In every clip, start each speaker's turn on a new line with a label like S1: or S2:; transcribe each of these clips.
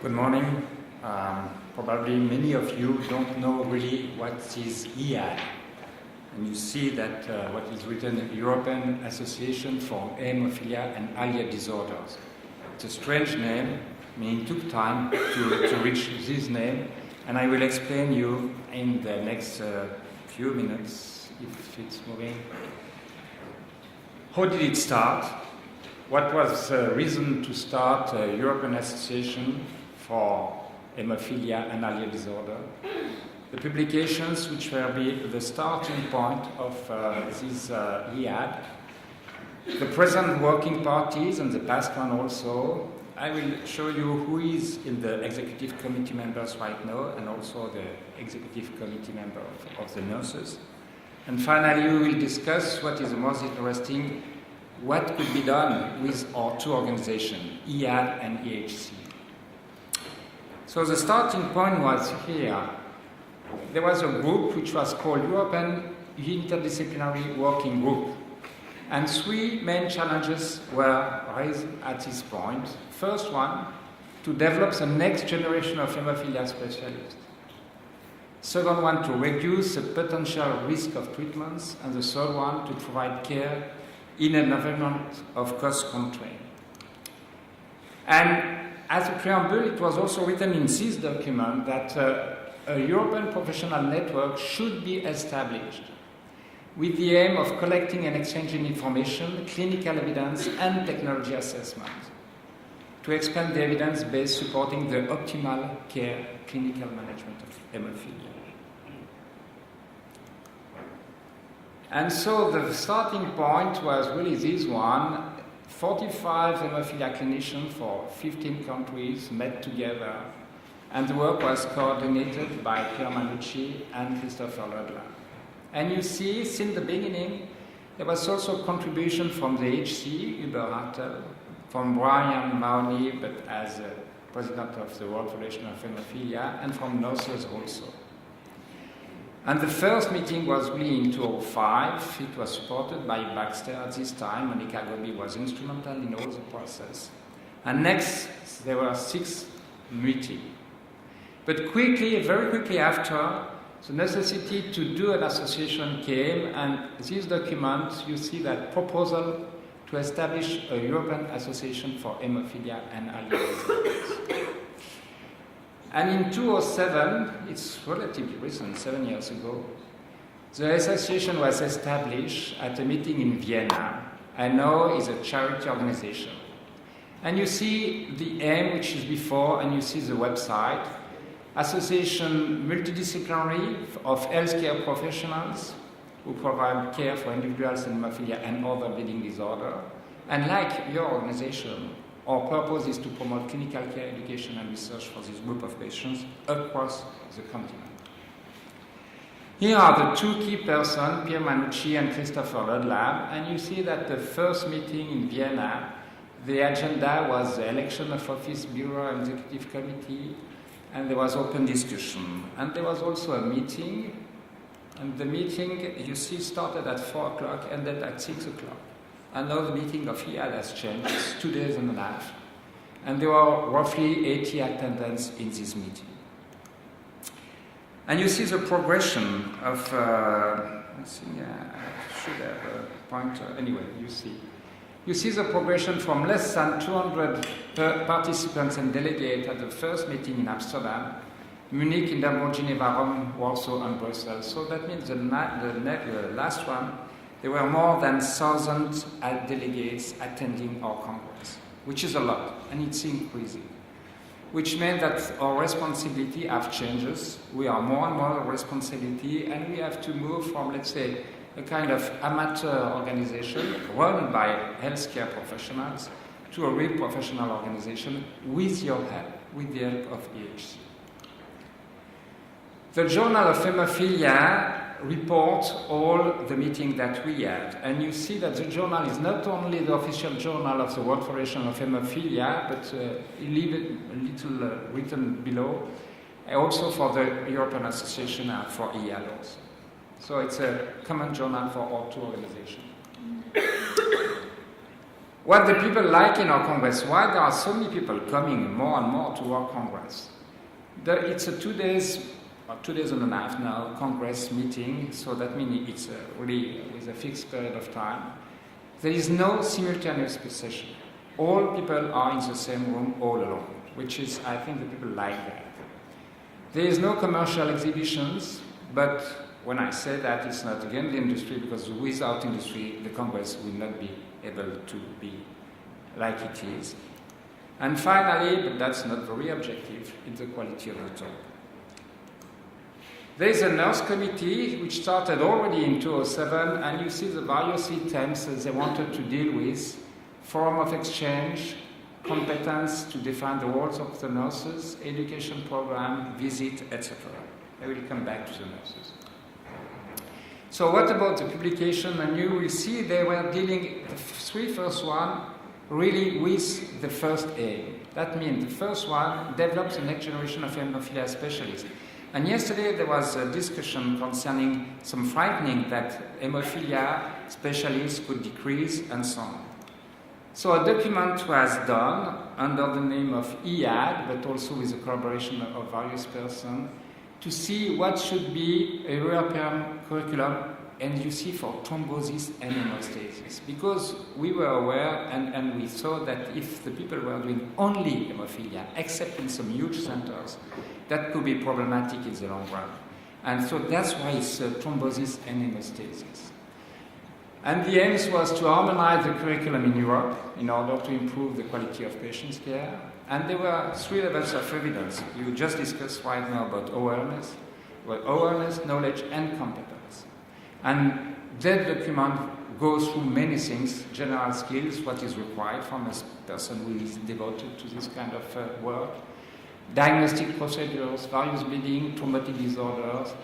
S1: Good morning. Probably many of you don't know really what is EAHAD. And you see that what is written, European Association for Haemophilia and Haemostasis Disorders. It's a strange name. I mean, it took time to reach this name, and I will explain you in the next few minutes, if it's moving. How did it start? What was the reason to start a European Association for Haemophilia and Haemostasis disorder? The publications which will be the starting point of this EAHAD, the present working parties and the past one also. I will show you who is in the executive committee members right now and also the executive committee member of the nurses. And finally, we will discuss what is the most interesting, what could be done with our two organizations, EAHAD and EHC. So the starting point was here. There was a group which was called European Interdisciplinary Working Group. And three main challenges were raised at this point. First one, to develop the next generation of hemophilia specialists. Second one, to reduce the potential risk of treatments. And the third one, to provide care in an environment of cost constraint. And as a preamble, it was also written in this document that a European professional network should be established with the aim of collecting and exchanging information, clinical evidence, and technology assessment to expand the evidence base supporting the optimal care clinical management of hemophilia. And so the starting point was really this one. 45 hemophilia clinicians for 15 countries met together, and the work was coordinated by Pierre Manucci and Christopher Ludlam. And you see, since the beginning, there was also contribution from the EHC, EUHANET, from Brian Mahoney, but as president of the World Federation of Haemophilia, and from nurses also. And the first meeting was really in 2005. It was supported by Baxter at this time. Monica Gobi was instrumental in all the process. And next, there were 6 meetings. But quickly, very quickly after, the necessity to do an association came, and this document, you see that proposal to establish a European Association for Haemophilia and Haemostasis. And in 2007, it's relatively recent, 7 years ago, the association was established at a meeting in Vienna. I know it's a charity organization. And you see the aim, which is before, and you see the website. Association multidisciplinary of healthcare professionals who provide care for individuals in hemophilia and other bleeding disorder. And like your organization, our purpose is to promote clinical care, education, and research for this group of patients across the continent. Here are the 2 key persons, Pierre Manucci and Christopher Ludlam, and you see that the first meeting in Vienna, the agenda was the election of office, bureau, executive committee, and there was open discussion. And there was also a meeting, and the meeting, you see, started at 4 o'clock, ended at 6 o'clock. And now the meeting of EAHAD has changed. It's 2 days and a half. And there were roughly 80 attendants in this meeting. And you see the progression of, I should have a pointer. Anyway, you see. You see the progression from less than 200 participants and delegates at the first meeting in Amsterdam, Munich, Inaugural, Geneva, Rome, Warsaw, and Brussels. So that means the last one, there were more than 1,000 delegates attending our congress, which is a lot, and it's increasing. Which meant that our responsibility have changes. We are more and more responsibility, and we have to move from, let's say, a kind of amateur organization run by healthcare professionals to a real professional organization with your help, with the help of EHC. The Journal of Haemophilia reports all the meetings that we had. And you see that the journal is not only the official journal of the World Federation of Haemophilia, but leave it a little written below, also for the European Association and for EAHAD also. So it's a common journal for all 2 organizations. What the people like in our Congress, why there are so many people coming more and more to our Congress. It's a 2 days, or 2 days and a half now, Congress meeting, so that means it's really with a fixed period of time. There is no simultaneous session. All people are in the same room all along, which is, I think the people like that. There is no commercial exhibitions, but when I say that, it's not against the industry, because without industry, the Congress will not be able to be like it is. And finally, but that's not very objective, it's the quality of the talk. There is a nurse committee which started already in 2007, and you see the various items that they wanted to deal with: forum of exchange, competence to define the roles of the nurses, education program, visit, etc. I will come back to the nurses. So what about the publication? And you will see they were dealing, the three first one, really with the first aim. That means the first one develops the next generation of haemophilia specialists. And yesterday there was a discussion concerning some frightening that haemophilia specialists could decrease and so on. So a document was done under the name of EAHAD, but also with the collaboration of various persons, to see what should be a European curriculum, and you see for thrombosis and haemostasis. Because we were aware and we thought that if the people were doing only haemophilia, except in some huge centers, that could be problematic in the long run. And so that's why it's thrombosis and haemostasis. And the aim was to harmonize the curriculum in Europe in order to improve the quality of patients' care. And there were three levels of evidence. You just discussed right now about awareness, knowledge, and competence. And that document goes through many things: general skills, what is required from a person who is devoted to this kind of work, diagnostic procedures, various bleeding, thrombotic disorders,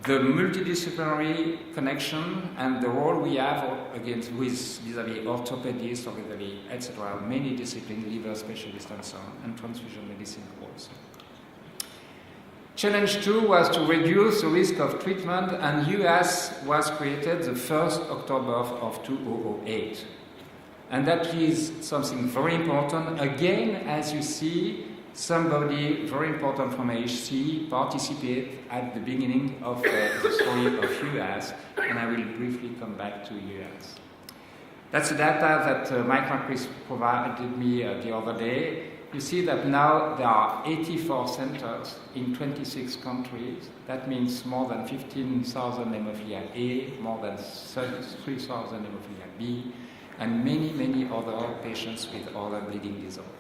S1: the multidisciplinary connection and the role we have vis-à-vis orthopedists or vis-à-vis, etc., many disciplines, liver specialists and so on, and transfusion medicine also. Challenge 2 was to reduce the risk of treatment, and US was created the 1st October of 2008. And that is something very important. Again, as you see, somebody very important from EHC participated at the beginning of the story of US, and I will briefly come back to US. That's the data that Mike McChrist provided me the other day. You see that now there are 84 centers in 26 countries. That means more than 15,000 haemophilia A, more than 3,000 haemophilia B, and many, many other patients with other bleeding disorders.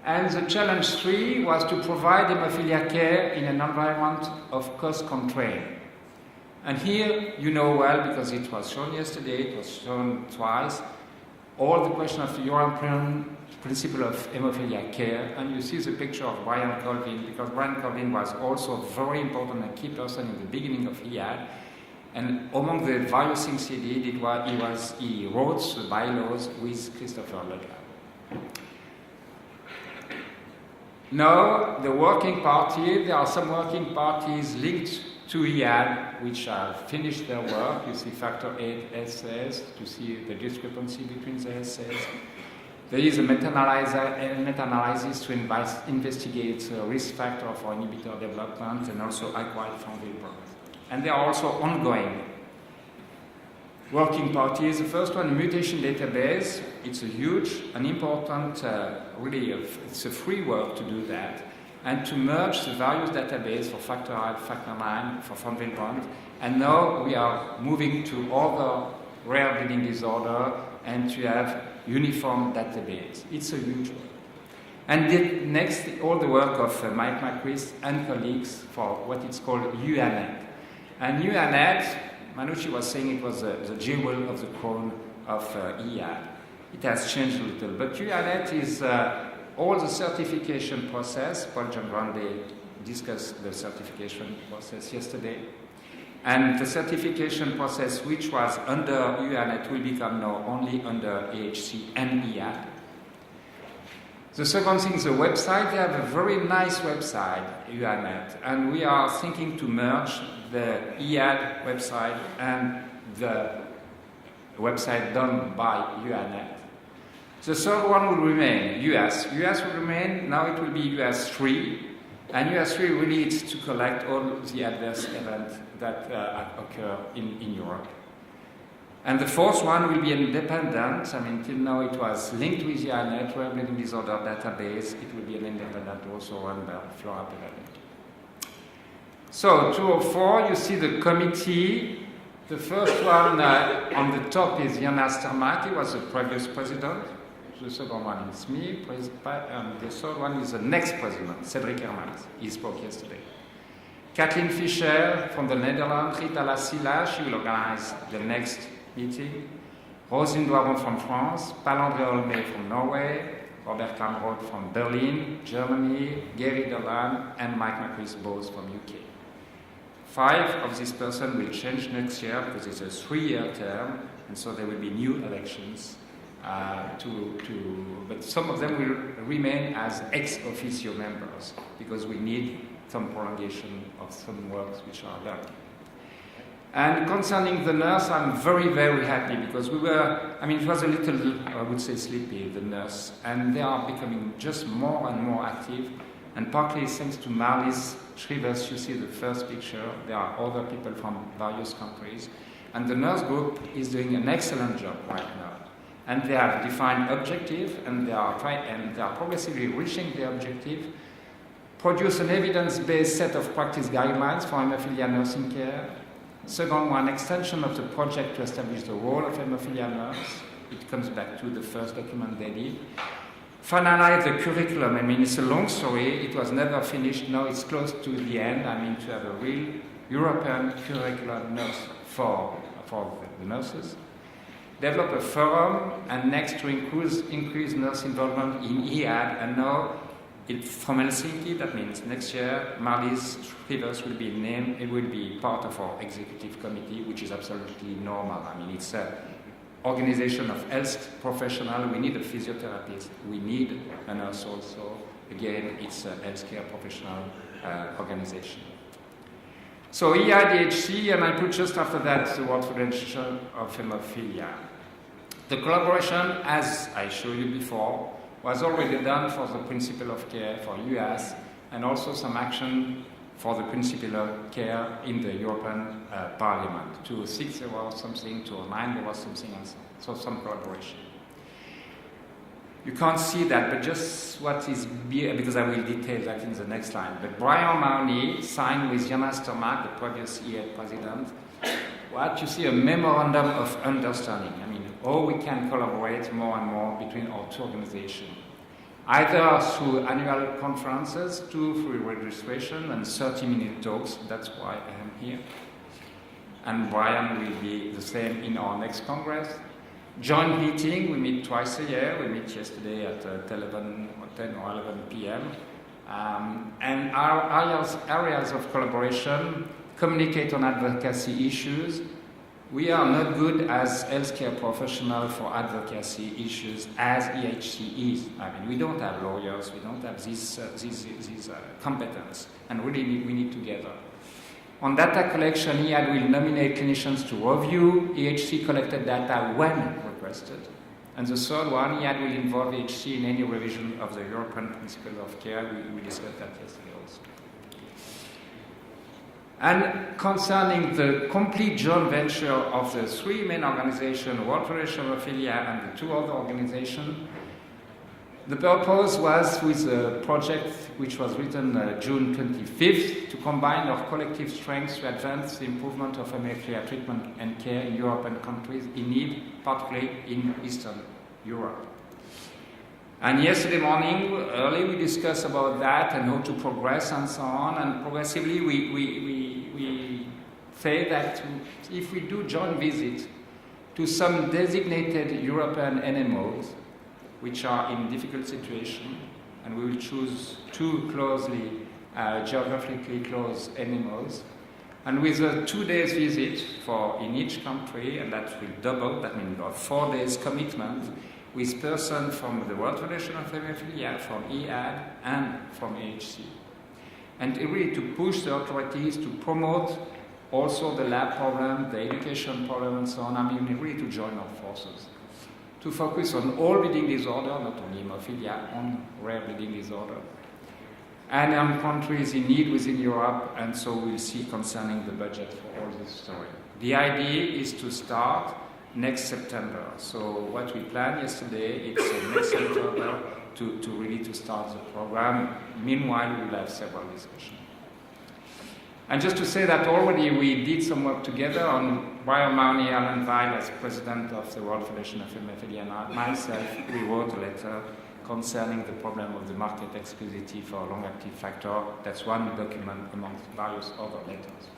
S1: And the challenge 3 was to provide haemophilia care in an environment of cost constraint. And here, you know well, because it was shown yesterday, it was shown twice, all the question of the European principle of haemophilia care. And you see the picture of Brian Colvin, because Brian Colvin was also a very important and key person in the beginning of EAHAD. And among the various things he did, he wrote the bylaws with Christopher Ledler. Now, the working party, there are some working parties linked to EAHAD which have finished their work. You see factor 8 essays to see the discrepancy between the essays. There is a meta-analysis to investigate the risk factor for inhibitor development and also acquired fungal growth. And there are also ongoing working parties. The first one, mutation database. It's a huge and important, it's a free work to do that, and to merge the various databases for factor 8, factor 9, for fungal bond. And now we are moving to other rare bleeding disorder and to have uniform database. It's a huge work. And next, all the work of Mike McChrist and colleagues for what it's called EUHANET. And EUHANET, Manucci was saying it was the jewel of the crown of EAHAD. It has changed a little, but EUHANET is all the certification process. Paul Giangrande discussed the certification process yesterday. And the certification process, which was under EUHANET, will become now only under EHC and EAHAD. The second thing is the website. They have a very nice website, EUHANET, and we are thinking to merge the EAHAD website and the website done by EUHANET. The third one will remain US. US will remain, now it will be US3. And US3 really is to collect all the adverse events that occur in Europe. And the fourth one will be independent. I mean, till now it was linked with EUHANET, Rare Bleeding Disorder Database. It will be an independent also run by Flora Pellegrini. So 204, you see the committee. The first one on the top is Jonas Termark. He was the previous president. The second one is me. And the third one is the next president, Cedric Hermans. He spoke yesterday. Kathleen Fischer from the Netherlands. Rita Lassila, she will organize the next meeting. Rosine Doiron from France. Paul-André Olmé from Norway. Robert Lamroth from Berlin, Germany. Gary Dolan and Mike McCreast both from UK. 5 of these persons will change next year because it's a 3-year term, and so there will be new elections. But some of them will remain as ex officio members because we need some prolongation of some works which are done. And concerning the nurse, I'm very, very happy because it was a little, I would say, sleepy, the nurse, and they are becoming just more and more active. And partly thanks to Marlies Shrivers, you see the first picture. There are other people from various countries. And the nurse group is doing an excellent job right now. And they have defined objective, and they are progressively reaching the objective. Produce an evidence-based set of practice guidelines for haemophilia nursing care. Second one, extension of the project to establish the role of haemophilia nurse. It comes back to the first document they did. Finalize the curriculum. I mean, it's a long story. It was never finished. Now it's close to the end. I mean, to have a real European curriculum nurse for the nurses. Develop a forum, and next to increase nurse involvement in EAHAD. And now, from Helsinki, that means next year, Marlies Shrivers will be named. It will be part of our executive committee, which is absolutely normal. I mean, it's a organization of health professional. We need a physiotherapist. We need a nurse also. Again, it's a healthcare professional organization. So EHAD, EHC, and I put just after that the World Federation of Haemophilia. The collaboration, as I showed you before, was already done for the principle of care for US, and also some action for the principle of care in the European Parliament. 206 there was something, 209 there was something, and so some collaboration. You can't see that, but just what is, because I will detail that in the next line. But Brian Mahoney signed with Jonas Termark, the previous EHAD president, what you see, a memorandum of understanding. I mean, how we can collaborate more and more between our two organizations. Either through annual conferences, through registration and 30-minute talks. That's why I am here. And Brian will be the same in our next Congress. Joint meeting, we meet twice a year. We meet yesterday at 10 or 11 p.m. And our areas of collaboration, communicate on advocacy issues. We are not good as healthcare professionals for advocacy issues as EHC is. I mean, we don't have lawyers, we don't have these competence, and really we need together. On data collection, EHAD will nominate clinicians to review EHC collected data when requested. And the third one, EHAD will involve EHC in any revision of the European Principle of Care. We discussed that yesterday also. And concerning the complete joint venture of the 3 main organizations, World Federation of Haemophilia and the 2 other organizations, the purpose was with a project which was written June 25th to combine our collective strengths to advance the improvement of haemophilia treatment and care in European countries in need, particularly in Eastern Europe. And yesterday morning, early, we discussed about that and how to progress and so on. And progressively, we say that if we do joint visits to some designated European NMOs, which are in difficult situation, and we will choose 2 closely, geographically close NMOs, and with a 2 days visit in each country, and that will double, that means 4 days commitment, with persons from the World Federation of Haemophilia, from EHAD, and from EHC. And really to push the authorities to promote also the lab problem, the education problem, and so on. I mean, really to join our forces, to focus on all bleeding disorder, not only hemophilia, on rare bleeding disorder, and on countries in need within Europe, and so we'll see concerning the budget for all this story. The idea is to start next September. So what we planned yesterday, it's next September to really to start the program. Meanwhile, we'll have several discussions. And just to say that already we did some work together on Brian Marnie, Alan Weil, as president of the World Federation of Haemophilia, and myself, we wrote a letter concerning the problem of the market exclusivity for long-acting factor. That's one document amongst various other letters.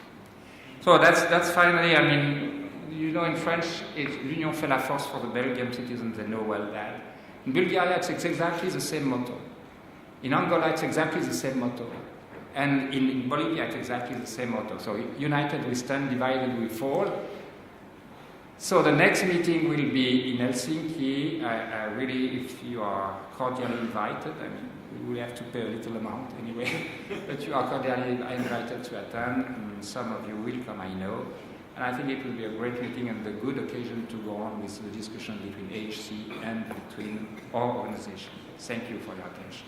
S1: So that's finally, I mean, you know, in French, it's l'union fait la force for the Belgian citizens, they know well that. In Bulgaria, it's exactly the same motto. In Angola, it's exactly the same motto. And in Bolivia, it's exactly the same motto. So united we stand, divided we fall. So the next meeting will be in Helsinki. Really, if you are cordially invited, I mean, we will have to pay a little amount anyway, but you are cordially invited to attend. And some of you will come, I know. And I think it will be a great meeting and a good occasion to go on with the discussion between EHC and between our organization. Thank you for your attention.